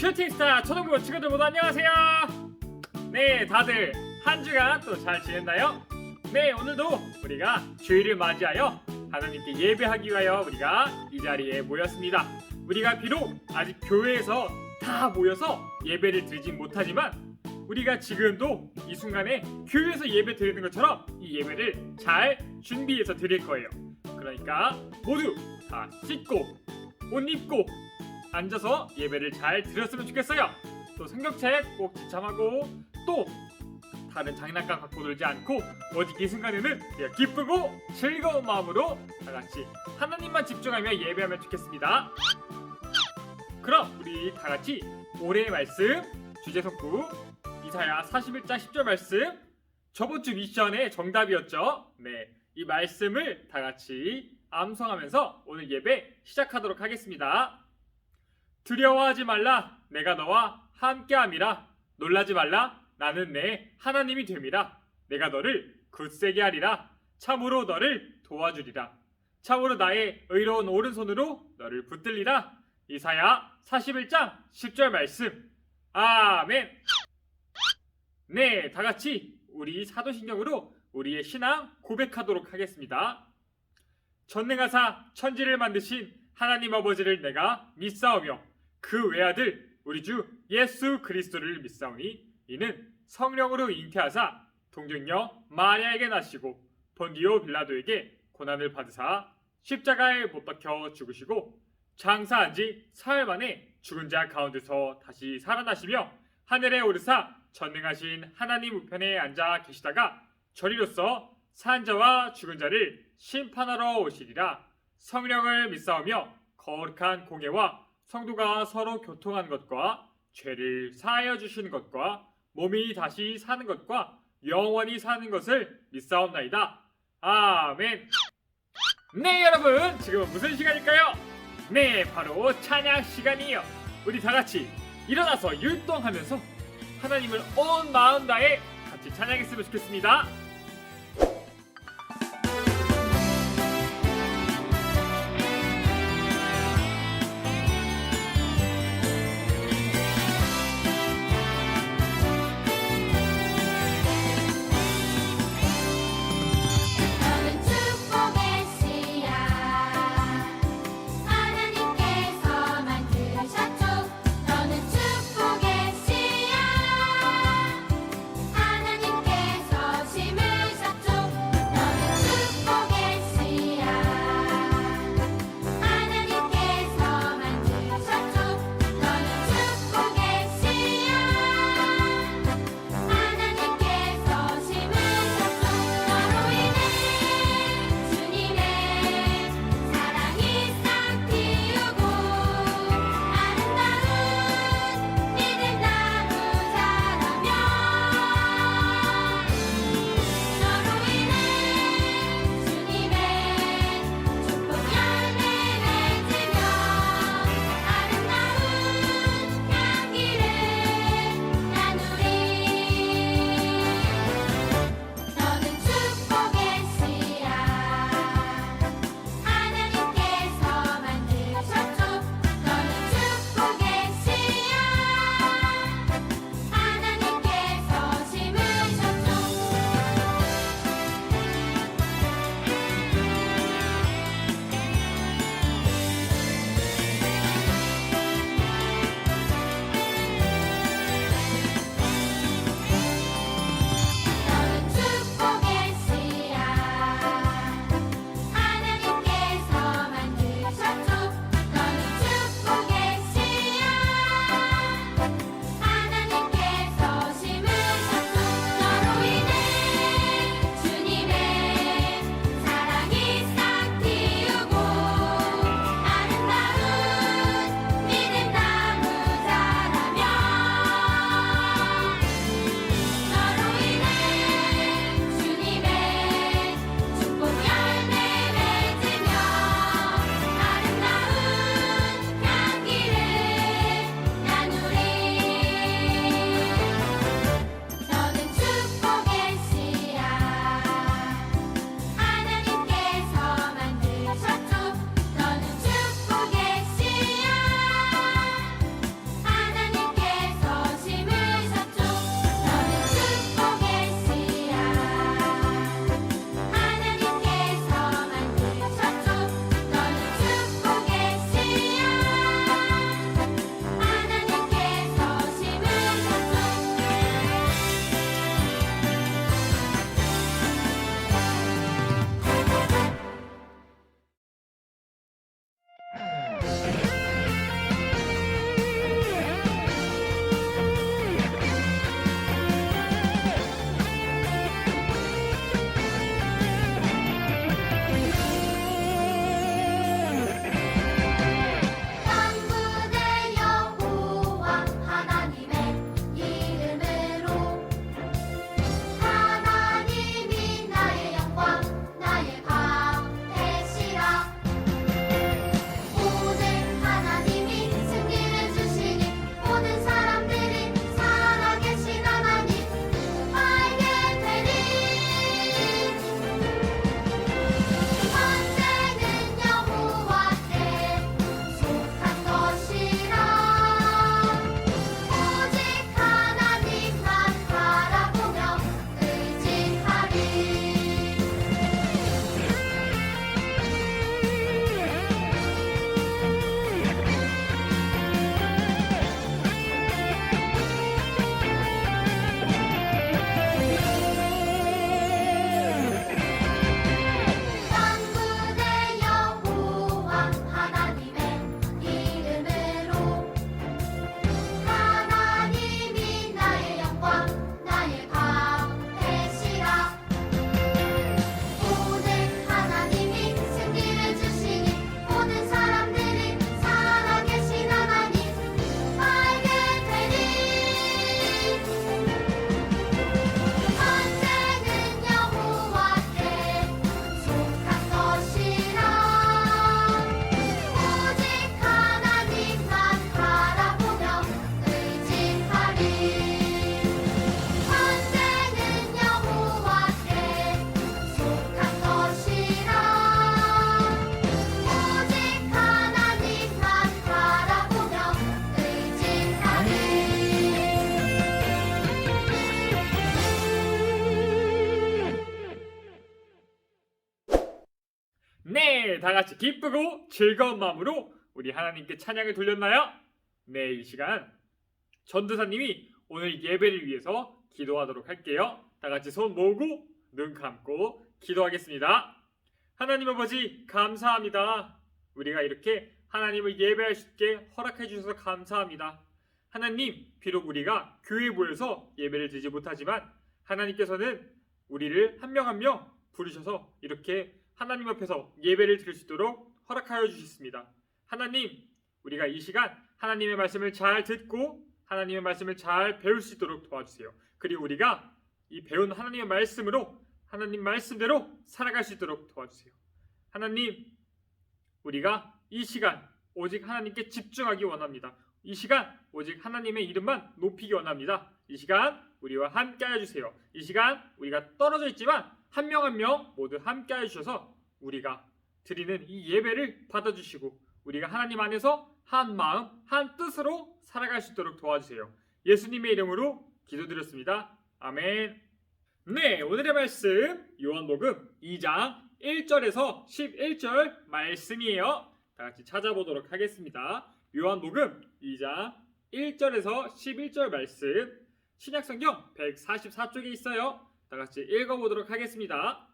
슈팅스타 초등부 친구들 모두 안녕하세요. 네, 다들 한 주간 또 잘 지냈나요? 네, 오늘도 우리가 주일을 맞이하여 하나님께 예배하기 위하여 우리가 이 자리에 모였습니다. 우리가 비록 아직 교회에서 다 모여서 예배를 드리진 못하지만 우리가 지금도 이 순간에 교회에서 예배 드리는 것처럼 이 예배를 잘 준비해서 드릴 거예요. 그러니까 모두 다 씻고 옷 입고 앉아서 예배를 잘 드렸으면 좋겠어요. 또 성경책 꼭 지참하고 또 다른 장난감 갖고 놀지 않고 오직 이 순간에는 우리가 기쁘고 즐거운 마음으로 다 같이 하나님만 집중하며 예배하면 좋겠습니다. 그럼 우리 다 같이 올해의 말씀 주제 성구 이사야 41장 10절 말씀 저번 주 미션의 정답이었죠. 네, 이 말씀을 다 같이 암송하면서 오늘 예배 시작하도록 하겠습니다. 두려워하지 말라 내가 너와 함께함이라 놀라지 말라 나는 내 하나님이 됨이라 내가 너를 굳세게 하리라 참으로 너를 도와주리라 참으로 나의 의로운 오른손으로 너를 붙들리라. 이사야 41장 10절 말씀. 아멘. 네, 다같이 우리 사도신경으로 우리의 신앙 고백하도록 하겠습니다. 전능하사 천지를 만드신 하나님 아버지를 내가 믿사오며 그 외아들 우리 주 예수 그리스도를 믿사오니 이는 성령으로 잉태하사 동정녀 마리아에게 나시고 본디오 빌라도에게 고난을 받으사 십자가에 못 박혀 죽으시고 장사한 지 사흘 만에 죽은 자 가운데서 다시 살아나시며 하늘에 오르사 전능하신 하나님 우편에 앉아 계시다가 저리로서 산 자와 죽은 자를 심판하러 오시리라. 성령을 믿사오며 거룩한 공예와 성도가 서로 교통한 것과 죄를 사하여 주시는 것과 몸이 다시 사는 것과 영원히 사는 것을 믿사옵나이다. 아멘. 네, 여러분, 지금은 무슨 시간일까요? 네, 바로 찬양 시간이에요. 우리 다같이 일어나서 율동하면서 하나님을 온 마음 다해 같이 찬양했으면 좋겠습니다. 하나님께서 만드셨죠. 너는 축복의 씨앗 하나님께서 심으신 네, 다 같이 기쁘고 즐거운 마음으로 우리 하나님께 찬양을 돌렸나요? 네, 이 시간 전도사님이 오늘 예배를 위해서 기도하도록 할게요. 다 같이 손 모으고 눈 감고 기도하겠습니다. 하나님 아버지 감사합니다. 우리가 이렇게 하나님을 예배할 수 있게 허락해 주셔서 감사합니다. 하나님, 비록 우리가 교회에 모여서 예배를 드리지 못하지만 하나님께서는 우리를 한 명 한 명 부르셔서 이렇게 하나님 앞에서 예배를 드릴 수 있도록 허락하여 주셨습니다. 하나님, 우리가 이 시간 하나님의 말씀을 잘 듣고 하나님의 말씀을 잘 배울 수 있도록 도와주세요. 그리고 우리가 이 배운 하나님의 말씀으로 하나님 말씀대로 살아갈 수 있도록 도와주세요. 하나님, 우리가 이 시간 오직 하나님께 집중하기 원합니다. 이 시간 오직 하나님의 이름만 높이기 원합니다. 이 시간 우리와 함께 해주세요. 이 시간 우리가 떨어져 있지만 한 명 한 명 모두 함께 해주셔서 우리가 드리는 이 예배를 받아주시고 우리가 하나님 안에서 한 마음 한 뜻으로 살아갈 수 있도록 도와주세요. 예수님의 이름으로 기도드렸습니다. 아멘. 네, 오늘의 말씀 요한복음 2장 1절에서 11절 말씀이에요. 다 같이 찾아보도록 하겠습니다. 요한복음 2장 1절에서 11절 말씀 신약성경 144쪽에 있어요. 다 같이 읽어보도록 하겠습니다.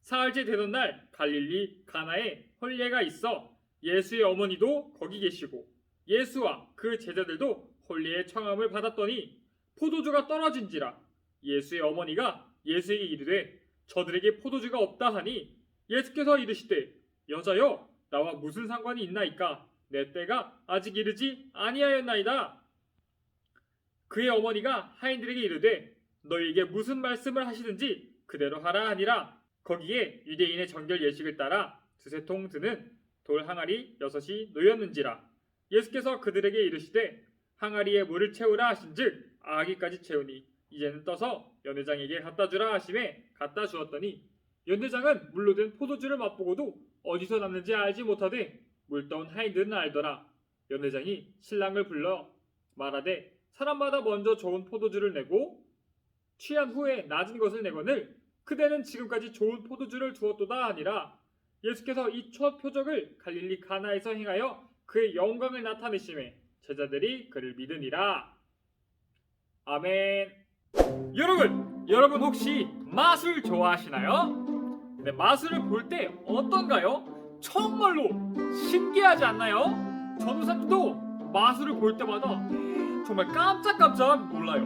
사흘째 되던 날 갈릴리 가나에 혼례가 있어 예수의 어머니도 거기 계시고 예수와 그 제자들도 혼례의 청함을 받았더니 포도주가 떨어진지라 예수의 어머니가 예수에게 이르되 저들에게 포도주가 없다 하니 예수께서 이르시되 여자여 나와 무슨 상관이 있나이까 내 때가 아직 이르지 아니하였나이다. 그의 어머니가 하인들에게 이르되 너희에게 무슨 말씀을 하시든지 그대로 하라 하니라. 거기에 유대인의 정결 예식을 따라 두세 통 드는 돌 항아리 6이 놓였는지라. 예수께서 그들에게 이르시되 항아리에 물을 채우라 하신즉 아기까지 채우니 이제는 떠서 연회장에게 갖다 주라 하심에 갖다 주었더니 연회장은 물로 된 포도주를 맛보고도 어디서 났는지 알지 못하되 물 떠온 하인들은 알더라. 연회장이 신랑을 불러 말하되 사람마다 먼저 좋은 포도주를 내고 취한 후에 낮은 것을 내거늘 그대는 지금까지 좋은 포도주를 두었도다 하니라. 예수께서 이 첫 표적을 갈릴리 가나에서 행하여 그의 영광을 나타내심에 제자들이 그를 믿으니라. 아멘. 여러분 혹시 마술 좋아하시나요? 근데 마술을 볼 때 어떤가요? 정말로 신기하지 않나요? 전우사님도 마술을 볼 때마다 정말 깜짝깜짝 놀라요.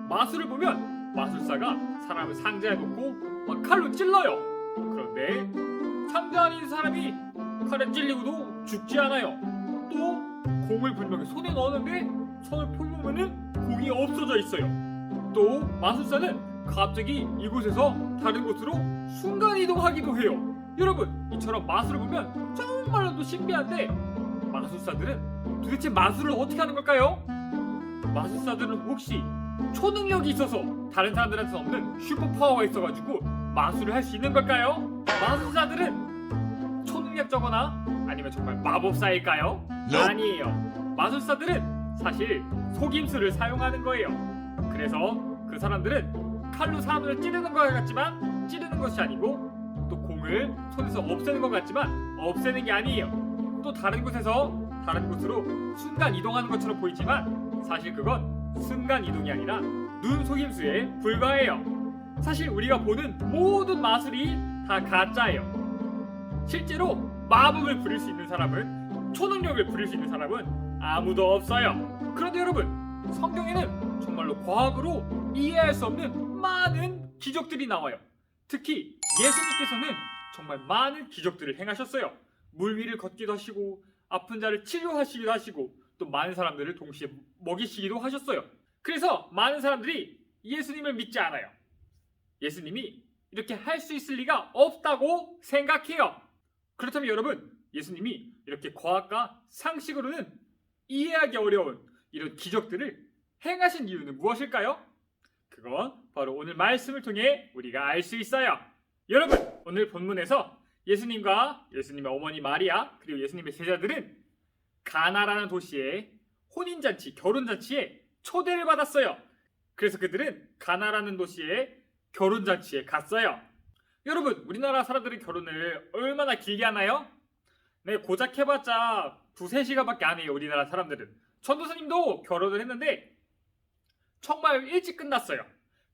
마술을 보면 마술사가 사람을 상자에 놓고 막 칼로 찔러요. 그런데 상자 안에 있는 사람이 칼에 찔리고도 죽지 않아요. 또 공을 분명히 손에 넣었는데 손을 풀보면은 공이 없어져 있어요. 또 마술사는 갑자기 이곳에서 다른 곳으로 순간 이동하기도 해요. 여러분, 이처럼 마술을 보면 정말로 신기한데 마술사들은 도대체 마술을 어떻게 하는 걸까요? 마술사들은 혹시 초능력이 있어서 다른 사람들한테는 없는 슈퍼파워가 있어가지고 마술을 할 수 있는 걸까요? 마술사들은 초능력자거나 아니면 정말 마법사일까요? 아니에요. 마술사들은 사실 속임수를 사용하는 거예요. 그래서 그 사람들은 칼로 사람을 찌르는 것 같지만 찌르는 것이 아니고 또 공을 손에서 없애는 것 같지만 없애는 게 아니에요. 또 다른 곳에서 다른 곳으로 순간 이동하는 것처럼 보이지만 사실 그건 순간 이동이 아니라 눈 속임수에 불과해요. 사실 우리가 보는 모든 마술이 다 가짜예요. 실제로 마법을 부릴 수 있는 사람은, 초능력을 부릴 수 있는 사람은 아무도 없어요. 그런데 여러분, 성경에는 정말로 과학으로 이해할 수 없는 많은 기적들이 나와요. 특히 예수님께서는 정말 많은 기적들을 행하셨어요. 물 위를 걷기도 하시고 아픈 자를 치료하시기도 하시고 또 많은 사람들을 동시에 먹이시기도 하셨어요. 그래서 많은 사람들이 예수님을 믿지 않아요. 예수님이 이렇게 할 수 있을 리가 없다고 생각해요. 그렇다면 여러분, 예수님이 이렇게 과학과 상식으로는 이해하기 어려운 이런 기적들을 행하신 이유는 무엇일까요? 그건 바로 오늘 말씀을 통해 우리가 알 수 있어요. 여러분, 오늘 본문에서 예수님과 예수님의 어머니 마리아 그리고 예수님의 제자들은 가나라는 도시에 혼인잔치, 결혼잔치에 초대를 받았어요. 그래서 그들은 가나라는 도시에 결혼잔치에 갔어요. 여러분, 우리나라 사람들이 결혼을 얼마나 길게 하나요? 네, 고작 해봤자 두세 시간밖에 안 해요. 우리나라 사람들은. 전도사님도 결혼을 했는데 정말 일찍 끝났어요.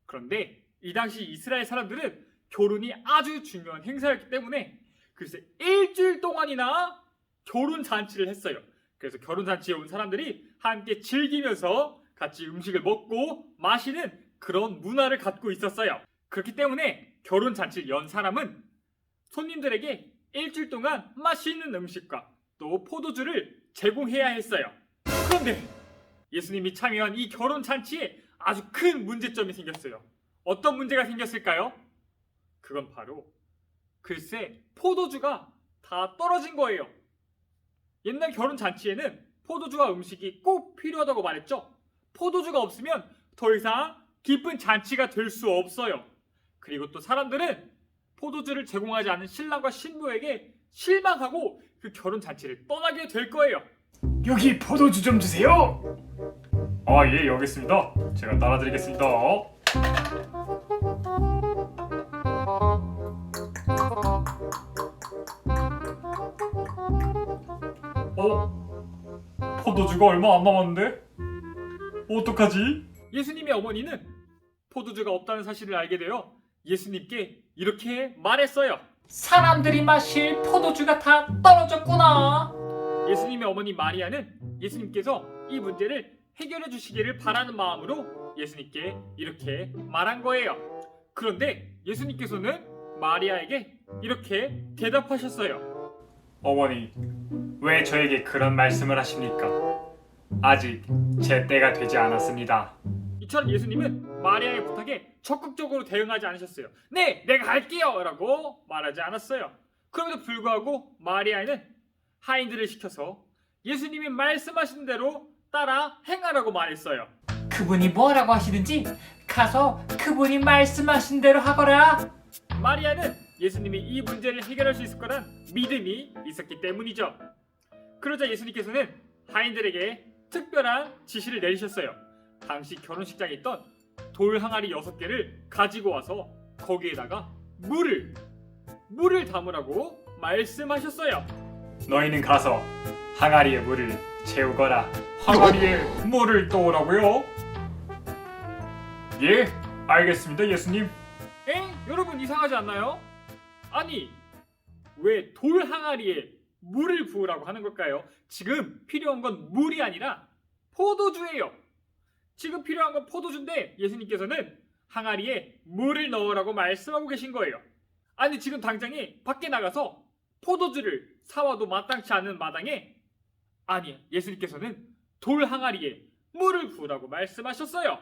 그런데 이 당시 이스라엘 사람들은 결혼이 아주 중요한 행사였기 때문에 글쎄 일주일 동안이나 결혼 잔치를 했어요. 그래서 결혼 잔치에 온 사람들이 함께 즐기면서 같이 음식을 먹고 마시는 그런 문화를 갖고 있었어요. 그렇기 때문에 결혼 잔치를 연 사람은 손님들에게 일주일 동안 맛있는 음식과 또 포도주를 제공해야 했어요. 그런데 예수님이 참여한 이 결혼 잔치에 아주 큰 문제점이 생겼어요. 어떤 문제가 생겼을까요? 그건 바로 글쎄 포도주가 다 떨어진 거예요. 옛날 결혼 잔치에는 포도주와 음식이 꼭 필요하다고 말했죠. 포도주가 없으면 더 이상 기쁜 잔치가 될 수 없어요. 그리고 또 사람들은 포도주를 제공하지 않은 신랑과 신부에게 실망하고 그 결혼 잔치를 떠나게 될 거예요. 여기 포도주 좀 주세요. 아, 예, 여기 있습니다. 제가 따라드리겠습니다. 포도주가 얼마 안 남았는데? 어떡하지? 예수님의 어머니는 포도주가 없다는 사실을 알게 되어 예수님께 이렇게 말했어요. 사람들이 마실 포도주가 다 떨어졌구나. 예수님의 어머니 마리아는 예수님께서 이 문제를 해결해 주시기를 바라는 마음으로 예수님께 이렇게 말한 거예요. 그런데 예수님께서는 마리아에게 이렇게 대답하셨어요. 어머니, 왜 저에게 그런 말씀을 하십니까? 아직 제 때가 되지 않았습니다. 이처럼 예수님은 마리아의 부탁에 적극적으로 대응하지 않으셨어요. 네, 내가 할게요! 라고 말하지 않았어요. 그럼에도 불구하고 마리아는 하인들을 시켜서 예수님이 말씀하신 대로 따라 행하라고 말했어요. 그분이 뭐라고 하시든지 가서 그분이 말씀하신 대로 하거라. 마리아는 예수님이 이 문제를 해결할 수 있을 거란 믿음이 있었기 때문이죠. 그러자 예수님께서는 하인들에게 특별한 지시를 내리셨어요. 당시 결혼식장에 있던 돌 항아리 6개를 가지고 와서 거기에다가 물을 담으라고 말씀하셨어요. 너희는 가서 항아리에 물을 채우거라. 항아리에 물을 떠오라고요? 예, 알겠습니다, 예수님. 여러분 이상하지 않나요? 아니, 왜 돌 항아리에 물을 부으라고 하는 걸까요? 지금 필요한 건 물이 아니라 포도주예요. 지금 필요한 건 포도주인데 예수님께서는 항아리에 물을 넣으라고 말씀하고 계신 거예요. 아니, 지금 당장에 밖에 나가서 포도주를 사와도 마땅치 않은 마당에 예수님께서는 돌 항아리에 물을 부으라고 말씀하셨어요.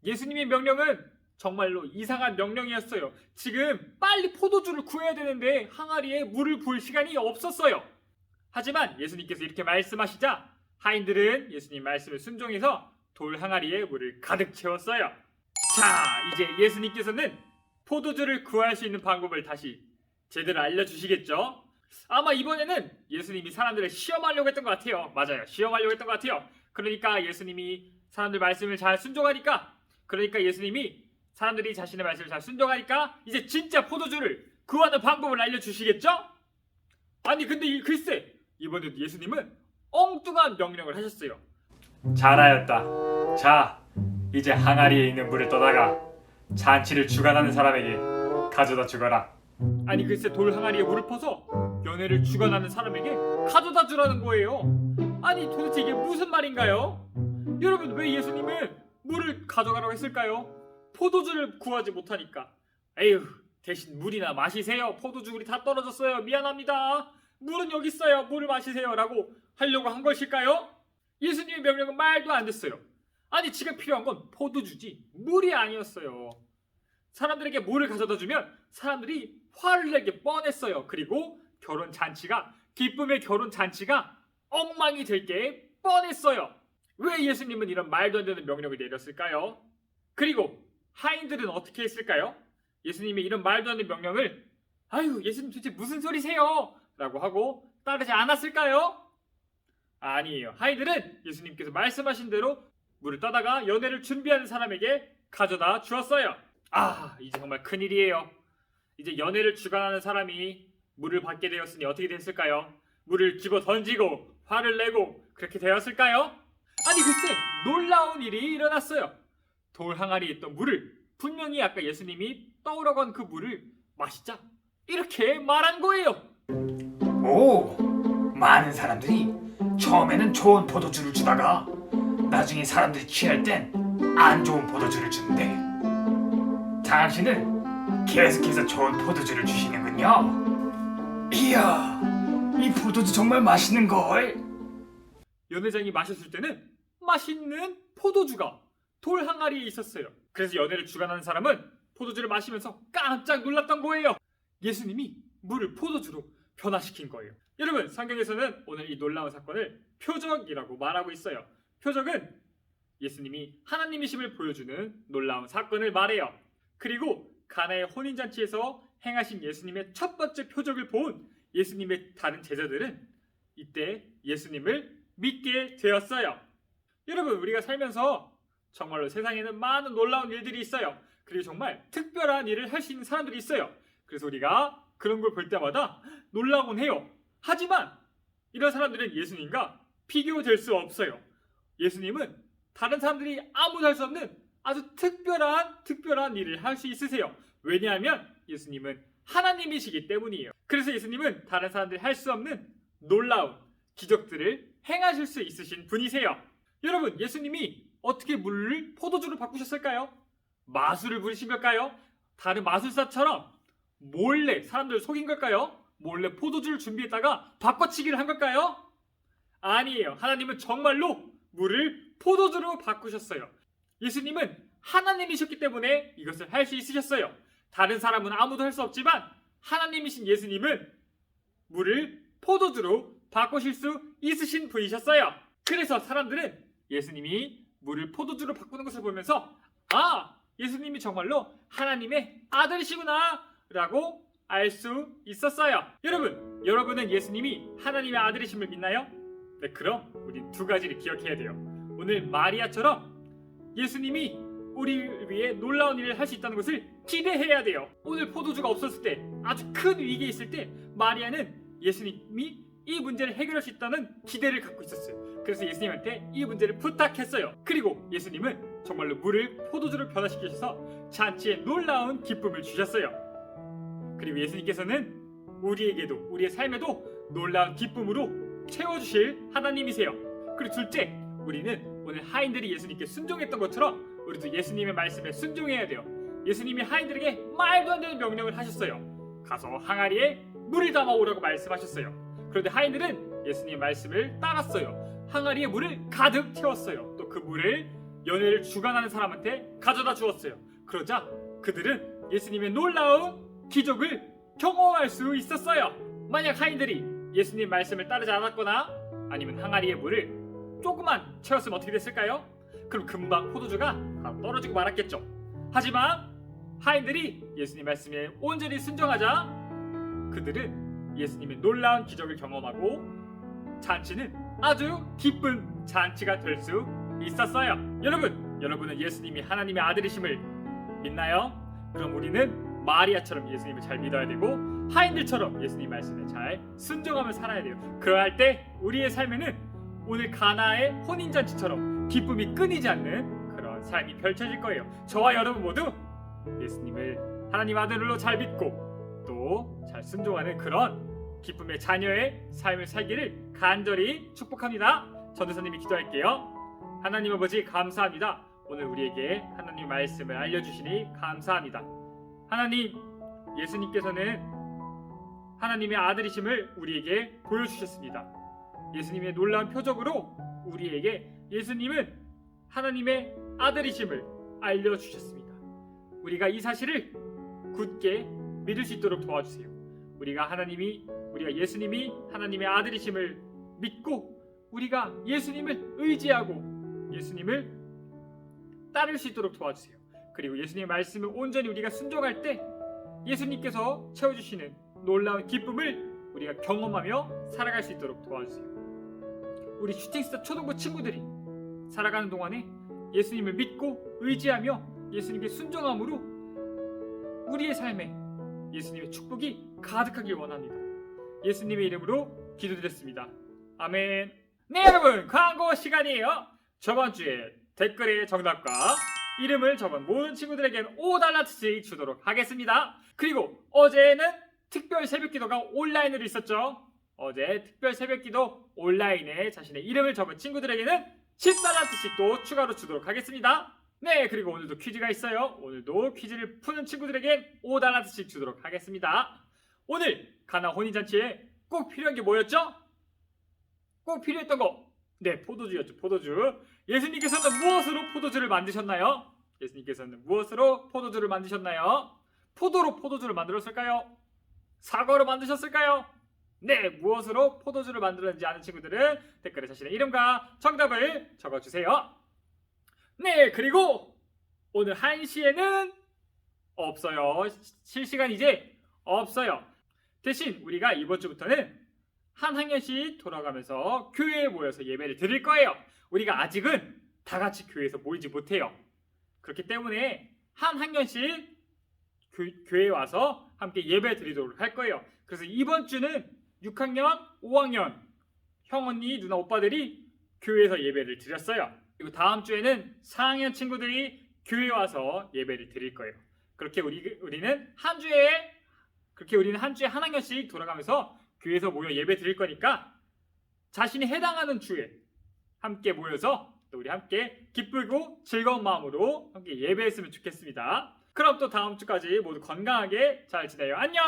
예수님의 명령은 정말로 이상한 명령이었어요. 지금 빨리 포도주를 구해야 되는데 항아리에 물을 부을 시간이 없었어요. 하지만 예수님께서 이렇게 말씀하시자 하인들은 예수님 말씀을 순종해서 돌 항아리에 물을 가득 채웠어요. 자, 이제 예수님께서는 포도주를 구할 수 있는 방법을 다시 제대로 알려주시겠죠? 아마 이번에는 예수님이 사람들을 시험하려고 했던 것 같아요. 맞아요, 시험하려고 했던 것 같아요. 그러니까 예수님이 사람들 말씀을 잘 순종하니까, 예수님이 사람들이 자신의 말씀을 잘 순종하니까 이제 진짜 포도주를 구하는 방법을 알려주시겠죠? 아니, 근데 글쎄 이번에도 예수님은 엉뚱한 명령을 하셨어요. 잘하였다. 자, 이제 항아리에 있는 물을 떠다가 잔치를 주관하는 사람에게 가져다 주거라. 아니, 글쎄 돌 항아리에 물을 퍼서 연회를 주관하는 사람에게 가져다 주라는 거예요. 아니, 도대체 이게 무슨 말인가요? 여러분, 왜 예수님은 물을 가져가라고 했을까요? 포도주를 구하지 못하니까. 에휴, 대신 물이나 마시세요. 포도주 우리 다 떨어졌어요. 미안합니다. 물은 여기 있어요. 물을 마시세요. 라고 하려고 한 것일까요? 예수님의 명령은 말도 안 됐어요. 아니, 지금 필요한 건 포도주지 물이 아니었어요. 사람들에게 물을 가져다 주면 사람들이 화를 내게 뻔했어요. 그리고 기쁨의 결혼 잔치가 엉망이 될 게 뻔했어요. 왜 예수님은 이런 말도 안 되는 명령을 내렸을까요? 그리고 하인들은 어떻게 했을까요? 예수님의 이런 말도 안 되는 명령을 예수님 도대체 무슨 소리세요? 라고 하고 따르지 않았을까요? 아니에요. 하인들은 예수님께서 말씀하신 대로 물을 떠다가 연회를 준비하는 사람에게 가져다 주었어요. 이제 정말 큰일이에요. 이제 연애를 주관하는 사람이 물을 받게 되었으니 어떻게 됐을까요? 물을 집어 던지고 화를 내고 그렇게 되었을까요? 아니 글쎄 놀라운 일이 일어났어요. 돌 항아리에 있던 물을 분명히 아까 예수님이 떠오라고 한 그 물을 마시자 이렇게 말한 거예요. 오, 많은 사람들이 처음에는 좋은 포도주를 주다가 나중에 사람들이 취할 땐 안 좋은 포도주를 주는데 당신은 계속해서 좋은 포도주를 주시는군요. 이야, 이 포도주 정말 맛있는걸. 연회장이 마셨을 때는 맛있는 포도주가 돌 항아리에 있었어요. 그래서 연회를 주관하는 사람은 포도주를 마시면서 깜짝 놀랐던 거예요. 예수님이 물을 포도주로 변화시킨 거예요. 여러분, 성경에서는 오늘 이 놀라운 사건을 표적이라고 말하고 있어요. 표적은 예수님이 하나님이심을 보여주는 놀라운 사건을 말해요. 그리고 가나의 혼인잔치에서 행하신 예수님의 첫 번째 표적을 본 예수님의 다른 제자들은 이때 예수님을 믿게 되었어요. 여러분, 우리가 살면서 정말로 세상에는 많은 놀라운 일들이 있어요. 그리고 정말 특별한 일을 할 수 있는 사람들이 있어요. 그래서 우리가 그런 걸 볼 때마다 놀라곤 해요. 하지만 이런 사람들은 예수님과 비교될 수 없어요. 예수님은 다른 사람들이 아무도 할 수 없는 아주 특별한 일을 할 수 있으세요. 왜냐하면 예수님은 하나님이시기 때문이에요. 그래서 예수님은 다른 사람들이 할 수 없는 놀라운 기적들을 행하실 수 있으신 분이세요. 여러분, 예수님이 어떻게 물을 포도주로 바꾸셨을까요? 마술을 부리신 걸까요? 다른 마술사처럼 몰래 사람들을 속인 걸까요? 몰래 포도주를 준비했다가 바꿔치기를 한 걸까요? 아니에요. 하나님은 정말로 물을 포도주로 바꾸셨어요. 예수님은 하나님이셨기 때문에 이것을 할 수 있으셨어요. 다른 사람은 아무도 할 수 없지만 하나님이신 예수님은 물을 포도주로 바꾸실 수 있으신 분이셨어요. 그래서 사람들은 예수님이 물을 포도주로 바꾸는 것을 보면서 아, 예수님이 정말로 하나님의 아들이시구나 라고 알 수 있었어요. 여러분은 예수님이 하나님의 아들이심을 믿나요? 네, 그럼 우리 두 가지를 기억해야 돼요. 오늘 마리아처럼 예수님이 우리 위해 놀라운 일을 할 수 있다는 것을 기대해야 돼요. 오늘 포도주가 없었을 때, 아주 큰 위기에 있을 때 마리아는 예수님이 이 문제를 해결할 수 있다는 기대를 갖고 있었어요. 그래서 예수님한테 이 문제를 부탁했어요. 그리고 예수님은 정말로 물을 포도주로 변화시키셔서 잔치에 놀라운 기쁨을 주셨어요. 그리고 예수님께서는 우리에게도, 우리의 삶에도 놀라운 기쁨으로 채워주실 하나님이세요. 그리고 둘째, 우리는 오늘 하인들이 예수님께 순종했던 것처럼 우리도 예수님의 말씀에 순종해야 돼요. 예수님이 하인들에게 말도 안 되는 명령을 하셨어요. 가서 항아리에 물을 담아오라고 말씀하셨어요. 그런데 하인들은 예수님의 말씀을 따랐어요. 항아리에 물을 가득 채웠어요. 또 그 물을 연회를 주관하는 사람한테 가져다 주었어요. 그러자 그들은 예수님의 놀라운 기적을 경험할 수 있었어요. 만약 하인들이 예수님 말씀을 따르지 않았거나 아니면 항아리에 물을 조금만 채웠으면 어떻게 됐을까요? 그럼 금방 포도주가 다 떨어지고 말았겠죠. 하지만 하인들이 예수님 말씀에 온전히 순종하자 그들은 예수님의 놀라운 기적을 경험하고 잔치는 아주 기쁜 잔치가 될 수 있었어요. 여러분은 예수님이 하나님의 아들이심을 믿나요? 그럼 우리는 마리아처럼 예수님을 잘 믿어야 되고 하인들처럼 예수님 말씀에 잘 순종하며 살아야 돼요. 그러할 때 우리의 삶에는 오늘 가나의 혼인잔치처럼 기쁨이 끊이지 않는 그런 삶이 펼쳐질 거예요. 저와 여러분 모두 예수님을 하나님 아들로 잘 믿고 또 잘 순종하는 그런 기쁨의 자녀의 삶을 살기를 간절히 축복합니다. 전도사님이 기도할게요. 하나님 아버지 감사합니다. 오늘 우리에게 하나님 말씀을 알려주시니 감사합니다. 하나님, 예수님께서는 하나님의 아들이심을 우리에게 보여주셨습니다. 예수님의 놀라운 표적으로 우리에게 예수님은 하나님의 아들이심을 알려주셨습니다. 우리가 이 사실을 굳게 믿을 수 있도록 도와주세요. 우리가 예수님이 하나님의 아들이심을 믿고 우리가 예수님을 의지하고 예수님을 따를 수 있도록 도와주세요. 그리고 예수님의 말씀을 온전히 우리가 순종할 때 예수님께서 채워주시는 놀라운 기쁨을 우리가 경험하며 살아갈 수 있도록 도와주세요. 우리 슈팅스타 초등부 친구들이 살아가는 동안에 예수님을 믿고 의지하며 예수님께 순종함으로 우리의 삶에 예수님의 축복이 가득하길 원합니다. 예수님의 이름으로 기도드렸습니다. 아멘. 네, 여러분, 광고 시간이에요. 저번 주에 댓글의 정답과 이름을 적은 모든 친구들에게는 $5씩 주도록 하겠습니다. 그리고 어제는 특별 새벽기도가 온라인으로 있었죠. 어제 특별 새벽기도 온라인에 자신의 이름을 적은 친구들에게는 $10씩도 추가로 주도록 하겠습니다. 네, 그리고 오늘도 퀴즈가 있어요. 오늘도 퀴즈를 푸는 친구들에게 $5씩 주도록 하겠습니다. 오늘 가나 혼인잔치에 꼭 필요한 게 뭐였죠? 꼭 필요했던 거, 네, 포도주였죠. 포도주. 예수님께서는 무엇으로 포도주를 만드셨나요? 예수님께서는 무엇으로 포도주를 만드셨나요? 포도로 포도주를 만들었을까요? 사과로 만드셨을까요? 네, 무엇으로 포도주를 만들었는지 아는 친구들은 댓글에 자신의 이름과 정답을 적어주세요. 네, 그리고 오늘 1시에는 없어요. 실시간 이제 없어요. 대신 우리가 이번 주부터는 한 학년씩 돌아가면서 교회에 모여서 예배를 드릴 거예요. 우리가 아직은 다 같이 교회에서 모이지 못해요. 그렇기 때문에 한 학년씩 교회에 와서 함께 예배 드리도록 할 거예요. 그래서 이번 주는 6학년, 5학년 형, 언니, 누나, 오빠들이 교회에서 예배를 드렸어요. 그리고 다음 주에는 4학년 친구들이 교회에 와서 예배를 드릴 거예요. 그렇게 우리는 한 주에 한 학년씩 돌아가면서 교회에서 모여 예배 드릴 거니까 자신이 해당하는 주에 함께 모여서 또 우리 함께 기쁘고 즐거운 마음으로 함께 예배했으면 좋겠습니다. 그럼 또 다음 주까지 모두 건강하게 잘 지내요. 안녕!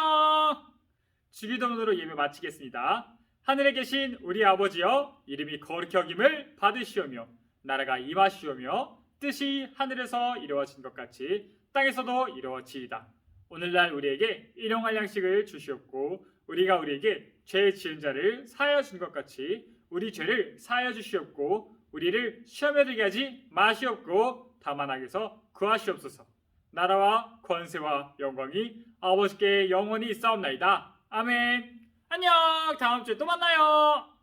주기도문으로 예배 마치겠습니다. 하늘에 계신 우리 아버지여, 이름이 거룩히 여김을 받으시오며 나라가 임하시오며 뜻이 하늘에서 이루어진 것 같이 땅에서도 이루어지이다. 오늘날 우리에게 일용할 양식을 주시옵고 우리가 우리에게 죄 지은 자를 사하여 준 것 같이 우리 죄를 사하여 주시옵고 우리를 시험에 들게 하지 마시옵고 다만 악에서 구하시옵소서. 나라와 권세와 영광이 아버지께 영원히 있사옵나이다. 아멘. 안녕. 다음 주에 또 만나요.